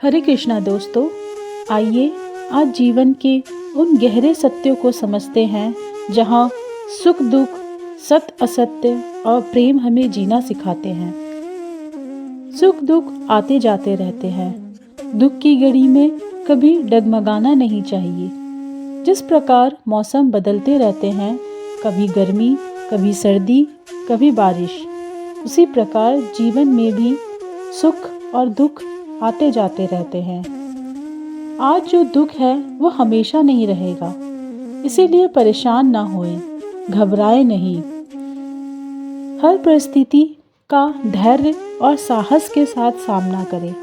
हरे कृष्णा दोस्तों, आइए आज जीवन के उन गहरे सत्यों को समझते हैं जहाँ सुख दुख, सत्य असत्य और प्रेम हमें जीना सिखाते हैं। सुख दुख आते जाते रहते हैं। दुख की घड़ी में कभी डगमगाना नहीं चाहिए। जिस प्रकार मौसम बदलते रहते हैं, कभी गर्मी, कभी सर्दी, कभी बारिश, उसी प्रकार जीवन में भी सुख और दुख आते जाते रहते हैं। आज जो दुख है वो हमेशा नहीं रहेगा, इसीलिए परेशान ना होएं, घबराएं नहीं। हर परिस्थिति का धैर्य और साहस के साथ सामना करें,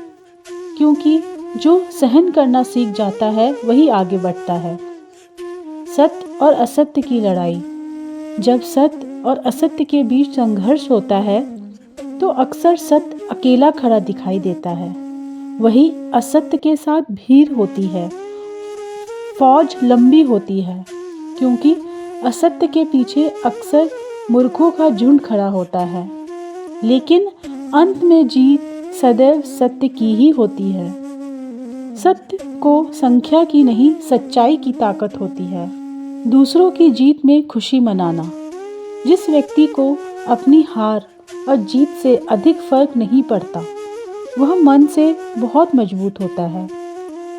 क्योंकि जो सहन करना सीख जाता है वही आगे बढ़ता है। सत्य और असत्य की लड़ाई। जब सत्य और असत्य के बीच संघर्ष होता है तो अक्सर सत्य अकेला खड़ा दिखाई देता है, वही असत्य के साथ भीड़ होती है। फौज लंबी होती है, क्योंकि असत्य के पीछे अक्सर मूर्खों का झुंड खड़ा होता है, लेकिन अंत में जीत सदैव सत्य की ही होती है। सत्य को संख्या की नहीं, सच्चाई की ताकत होती है। दूसरों की जीत में खुशी मनाना। जिस व्यक्ति को अपनी हार और जीत से अधिक फर्क नहीं पड़ता, वह मन से बहुत मजबूत होता है।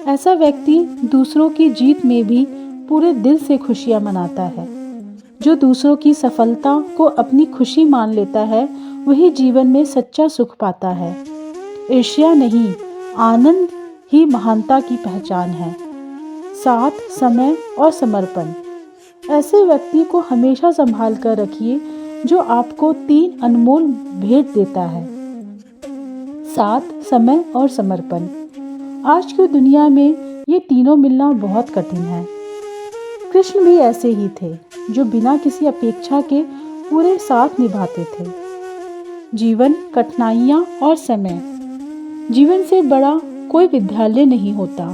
ऐसा व्यक्ति दूसरों की जीत में भी पूरे दिल से खुशियां मनाता है। जो दूसरों की सफलता को अपनी खुशी मान लेता है, वही जीवन में सच्चा सुख पाता है। ईर्ष्या नहीं, आनंद ही महानता की पहचान है। साथ, समय और समर्पण। ऐसे व्यक्ति को हमेशा संभाल कर रखिए जो आपको 3 अनमोल भेंट देता है: साथ, समय और समर्पण। आज की दुनिया में ये तीनों मिलना बहुत कठिन है। कृष्ण भी ऐसे ही थे, जो बिना किसी अपेक्षा के पूरे साथ निभाते थे। जीवन, कठिनाइयाँ और समय। जीवन से बड़ा कोई विद्यालय नहीं होता,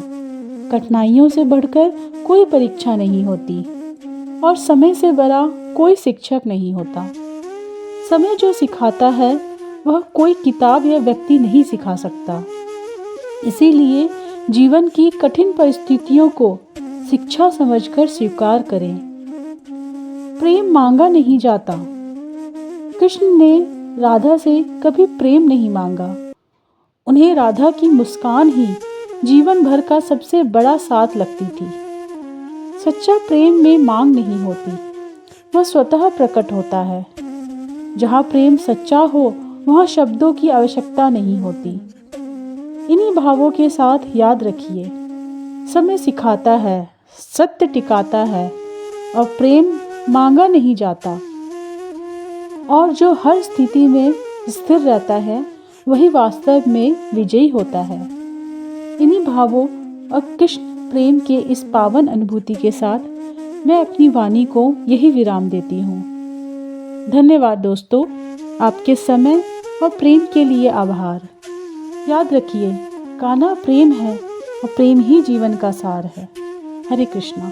कठिनाइयों से बढ़कर कोई परीक्षा नहीं होती, और समय से बड़ा कोई शिक्षक नहीं होता। समय जो सिखाता है वह कोई किताब या व्यक्ति नहीं सिखा सकता। इसीलिए जीवन की कठिन परिस्थितियों को शिक्षा समझकर स्वीकार करें। प्रेम मांगा नहीं जाता। कृष्ण ने राधा से कभी प्रेम नहीं मांगा। उन्हें राधा की मुस्कान ही जीवन भर का सबसे बड़ा साथ लगती थी। सच्चा प्रेम में मांग नहीं होती, वह स्वतः प्रकट होता है। जहाँ प्रेम सच्चा हो, वहाँ शब्दों की आवश्यकता नहीं होती। इन्हीं भावों के साथ याद रखिए, समय सिखाता है, सत्य टिकाता है और प्रेम मांगा नहीं जाता। और जो हर स्थिति में स्थिर रहता है, वही वास्तव में विजयी होता है। इन्हीं भावों और कृष्ण प्रेम के इस पावन अनुभूति के साथ मैं अपनी वाणी को यही विराम देती हूँ। धन्यवाद दोस्तों, आपके समय और प्रेम के लिए आभार। याद रखिए, कान्हा प्रेम है और प्रेम ही जीवन का सार है। हरे कृष्णा।